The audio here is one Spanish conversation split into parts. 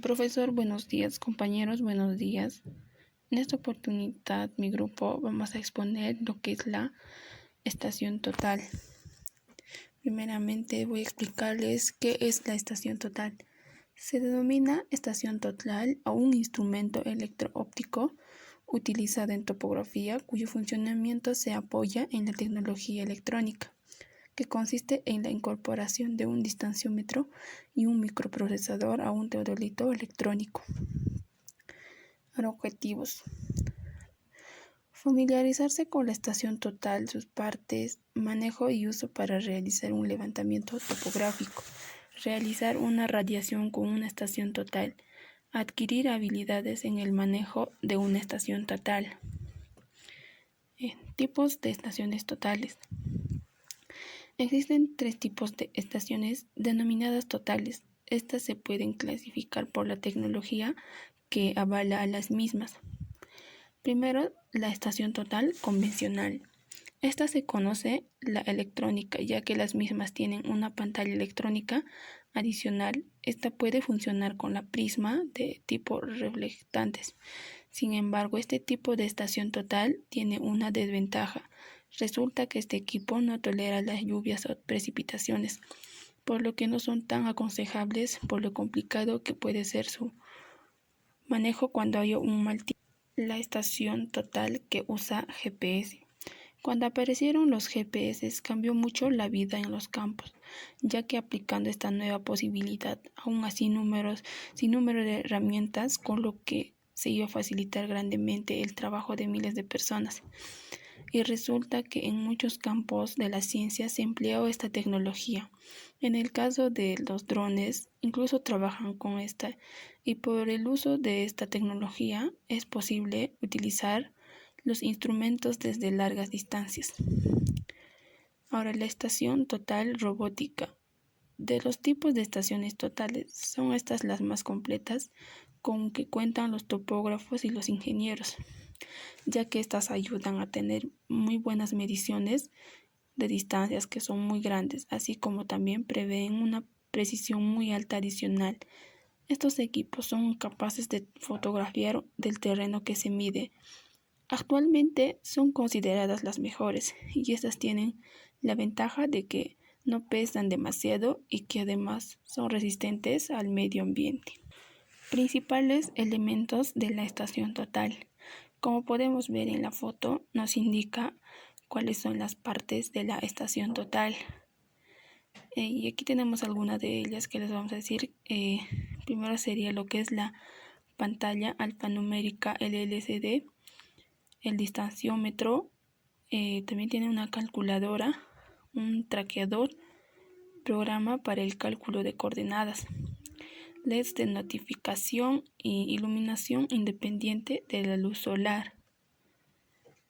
Profesor, buenos días. Compañeros, buenos días. En esta oportunidad, mi grupo vamos a exponer lo que es la estación total. Primeramente, voy a explicarles qué es la estación total. Se denomina estación total a un instrumento electro-óptico utilizado en topografía cuyo funcionamiento se apoya en la tecnología electrónica, que consiste en la incorporación de un distanciómetro y un microprocesador a un teodolito electrónico. Ahora, objetivos. Familiarizarse con la estación total, sus partes, manejo y uso para realizar un levantamiento topográfico, realizar una radiación con una estación total, adquirir habilidades en el manejo de una estación total. Tipos de estaciones totales. Existen 3 tipos de estaciones denominadas totales. Estas se pueden clasificar por la tecnología que avala a las mismas. Primero, la estación total convencional. Esta se conoce la electrónica, ya que las mismas tienen una pantalla electrónica adicional. Esta puede funcionar con la prisma de tipo reflectantes. Sin embargo, este tipo de estación total tiene una desventaja. Resulta que este equipo no tolera las lluvias o precipitaciones, por lo que no son tan aconsejables por lo complicado que puede ser su manejo cuando hay un mal tiempo. La estación total que usa GPS. Cuando aparecieron los GPS cambió mucho la vida en los campos, ya que aplicando esta nueva posibilidad, aún así sin número de herramientas, con lo que se iba a facilitar grandemente el trabajo de miles de personas. Y resulta que en muchos campos de la ciencia se empleó esta tecnología. En el caso de los drones, incluso trabajan con esta, y por el uso de esta tecnología es posible utilizar los instrumentos desde largas distancias. Ahora, la estación total robótica. De los tipos de estaciones totales, son estas las más completas con que cuentan los topógrafos y los ingenieros, ya que estas ayudan a tener muy buenas mediciones de distancias que son muy grandes, así como también prevén una precisión muy alta adicional. Estos equipos son capaces de fotografiar del terreno que se mide. Actualmente son consideradas las mejores y estas tienen la ventaja de que no pesan demasiado y que además son resistentes al medio ambiente. Principales elementos de la estación total. Como podemos ver en la foto, nos indica cuáles son las partes de la estación total. Y aquí tenemos algunas de ellas que les vamos a decir. Primero sería lo que es la pantalla alfanumérica, el LCD, el distanciómetro, también tiene una calculadora, un traqueador, programa para el cálculo de coordenadas, LEDs de notificación y iluminación independiente de la luz solar.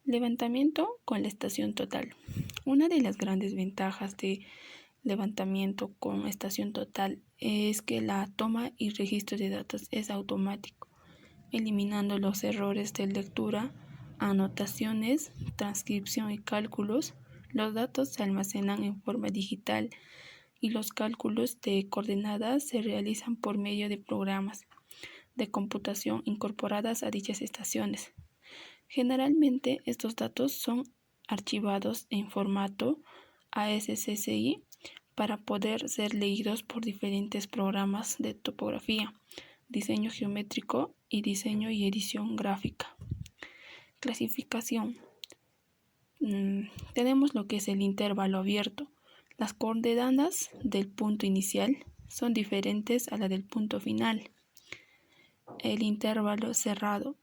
Levantamiento con la estación total. Una de las grandes ventajas de levantamiento con estación total es que la toma y registro de datos es automático, eliminando los errores de lectura, anotaciones, transcripción y cálculos. Los datos se almacenan en forma digital y los cálculos de coordenadas se realizan por medio de programas de computación incorporadas a dichas estaciones. Generalmente estos datos son archivados en formato ASCII para poder ser leídos por diferentes programas de topografía, diseño geométrico y diseño y edición gráfica. Clasificación. Tenemos lo que es el intervalo abierto. Las coordenadas del punto inicial son diferentes a la del punto final. El intervalo cerrado.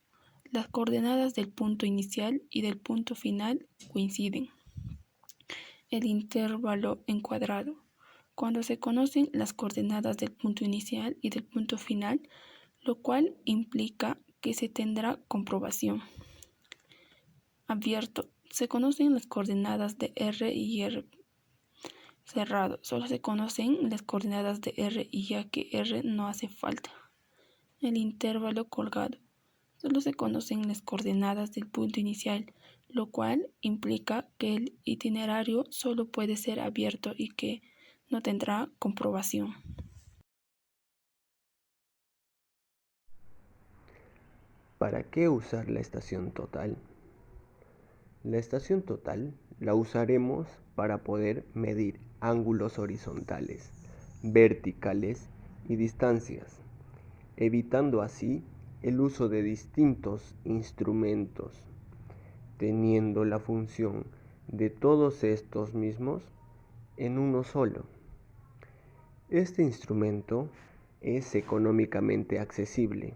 Las coordenadas del punto inicial y del punto final coinciden. El intervalo encuadrado. Cuando se conocen las coordenadas del punto inicial y del punto final, lo cual implica que se tendrá comprobación. Abierto. Se conocen las coordenadas de R y R. Cerrado. Solo se conocen las coordenadas de R y ya que R no hace falta. El intervalo colgado. Solo se conocen las coordenadas del punto inicial, lo cual implica que el itinerario solo puede ser abierto y que no tendrá comprobación. ¿Para qué usar la estación total? La estación total la usaremos para poder medir ángulos horizontales, verticales y distancias, evitando así el uso de distintos instrumentos, teniendo la función de todos estos mismos en uno solo. Este instrumento es económicamente accesible,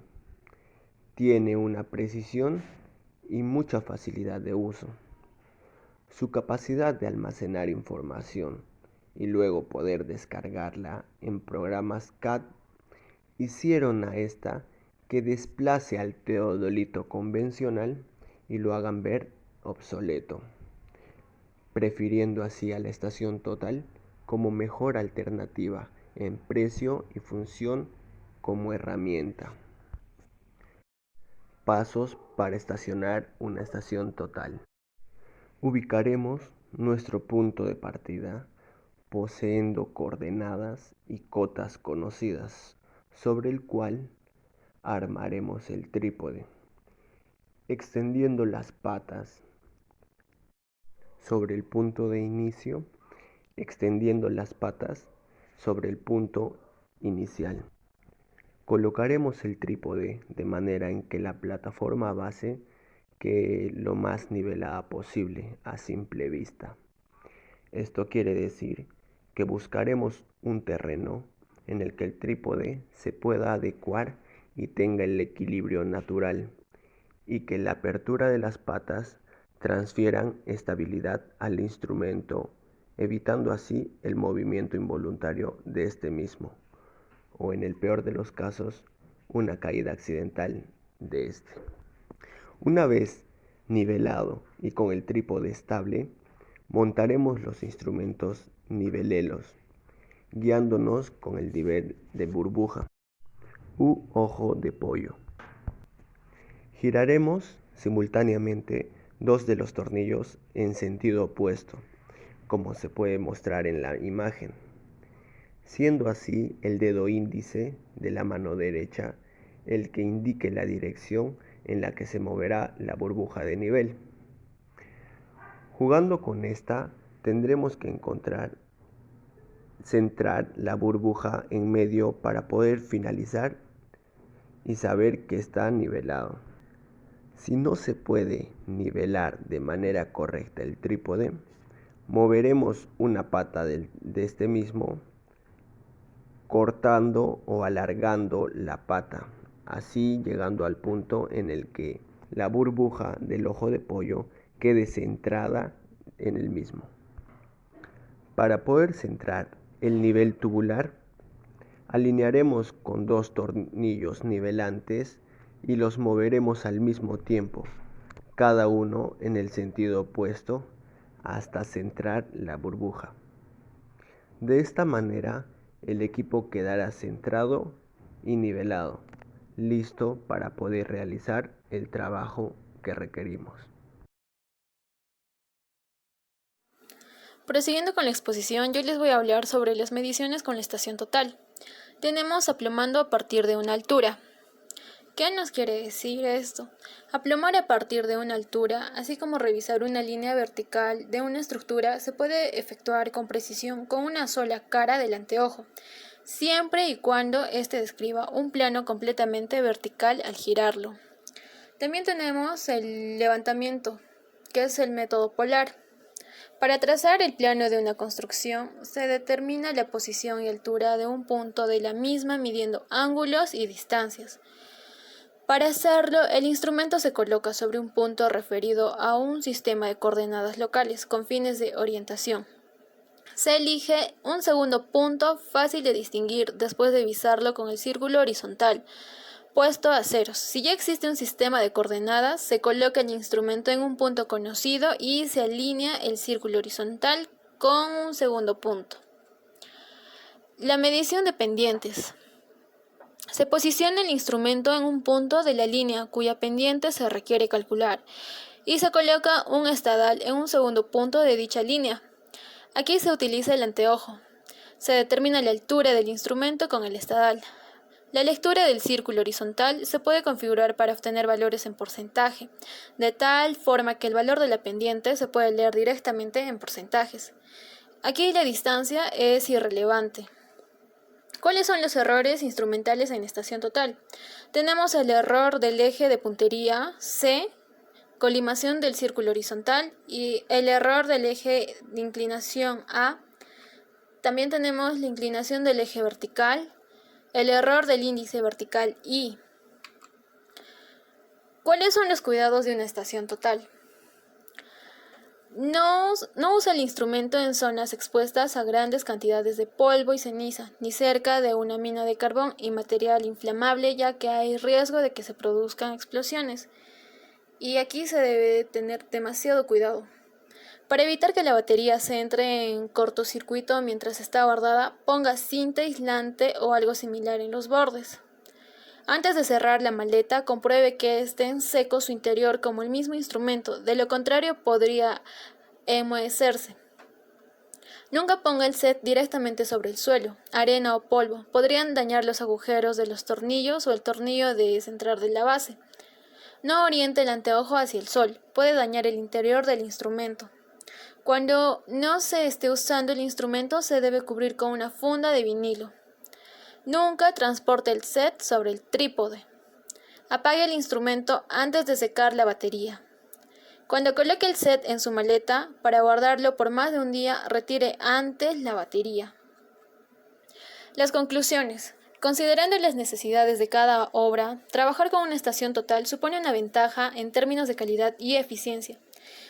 tiene una precisión y mucha facilidad de uso. Su capacidad de almacenar información y luego poder descargarla en programas CAD hicieron a esta que desplace al teodolito convencional y lo hagan ver obsoleto, prefiriendo así a la estación total como mejor alternativa en precio y función como herramienta. Pasos para estacionar una estación total. Ubicaremos nuestro punto de partida poseyendo coordenadas y cotas conocidas, sobre el cual armaremos el trípode, extendiendo las patas sobre el punto de inicio, extendiendo las patas sobre el punto inicial. Colocaremos el trípode de manera en que la plataforma base quede lo más nivelada posible a simple vista. Esto quiere decir que buscaremos un terreno en el que el trípode se pueda adecuar y tenga el equilibrio natural, y que la apertura de las patas transfieran estabilidad al instrumento, evitando así el movimiento involuntario de este mismo, o en el peor de los casos, una caída accidental de este. Una vez nivelado y con el trípode estable, montaremos los instrumentos nivelelos, guiándonos con el nivel de burbuja u ojo de pollo. Giraremos simultáneamente dos de los tornillos en sentido opuesto, como se puede mostrar en la imagen, siendo así el dedo índice de la mano derecha el que indique la dirección en la que se moverá la burbuja de nivel. Jugando con esta, tendremos que centrar la burbuja en medio para poder finalizar y saber que está nivelado. Si no se puede nivelar de manera correcta el trípode, moveremos una pata de este mismo, cortando o alargando la pata, así llegando al punto en el que la burbuja del ojo de pollo quede centrada en el mismo. Para poder centrar el nivel tubular, alinearemos con dos tornillos nivelantes y los moveremos al mismo tiempo, cada uno en el sentido opuesto, hasta centrar la burbuja. De esta manera, el equipo quedará centrado y nivelado, listo para poder realizar el trabajo que requerimos. Prosiguiendo con la exposición, yo les voy a hablar sobre las mediciones con la estación total. Tenemos aplomando a partir de una altura. ¿Qué nos quiere decir esto? Aplomar a partir de una altura, así como revisar una línea vertical de una estructura, se puede efectuar con precisión con una sola cara del anteojo, siempre y cuando éste describa un plano completamente vertical al girarlo. También tenemos el levantamiento, que es el método polar. Para trazar el plano de una construcción, se determina la posición y altura de un punto de la misma midiendo ángulos y distancias. Para hacerlo, el instrumento se coloca sobre un punto referido a un sistema de coordenadas locales con fines de orientación. Se elige un segundo punto fácil de distinguir después de visarlo con el círculo horizontal puesto a ceros. Si ya existe un sistema de coordenadas, se coloca el instrumento en un punto conocido y se alinea el círculo horizontal con un segundo punto. La medición de pendientes. Se posiciona el instrumento en un punto de la línea cuya pendiente se requiere calcular y se coloca un estadal en un segundo punto de dicha línea. Aquí se utiliza el anteojo. Se determina la altura del instrumento con el estadal. La lectura del círculo horizontal se puede configurar para obtener valores en porcentaje, de tal forma que el valor de la pendiente se puede leer directamente en porcentajes. Aquí la distancia es irrelevante. ¿Cuáles son los errores instrumentales en estación total? Tenemos el error del eje de puntería C, colimación del círculo horizontal y el error del eje de inclinación A. También tenemos la inclinación del eje vertical, el error del índice vertical I. ¿Cuáles son los cuidados de una estación total? No usa el instrumento en zonas expuestas a grandes cantidades de polvo y ceniza, ni cerca de una mina de carbón y material inflamable, ya que hay riesgo de que se produzcan explosiones. Y aquí se debe tener demasiado cuidado. Para evitar que la batería se entre en cortocircuito mientras está guardada, ponga cinta aislante o algo similar en los bordes. Antes de cerrar la maleta, compruebe que esté en seco su interior como el mismo instrumento, de lo contrario podría enmohecerse. Nunca ponga el set directamente sobre el suelo, arena o polvo, podrían dañar los agujeros de los tornillos o el tornillo de central de la base. No oriente el anteojo hacia el sol, puede dañar el interior del instrumento. Cuando no se esté usando el instrumento, se debe cubrir con una funda de vinilo. Nunca transporte el set sobre el trípode. Apague el instrumento antes de secar la batería. Cuando coloque el set en su maleta, para guardarlo por más de un día, retire antes la batería. Las conclusiones. Considerando las necesidades de cada obra, trabajar con una estación total supone una ventaja en términos de calidad y eficiencia.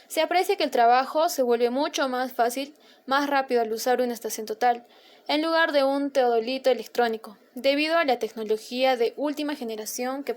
Se aprecia que el trabajo se vuelve mucho más fácil, más rápido al usar una estación total, en lugar de un teodolito electrónico, debido a la tecnología de última generación que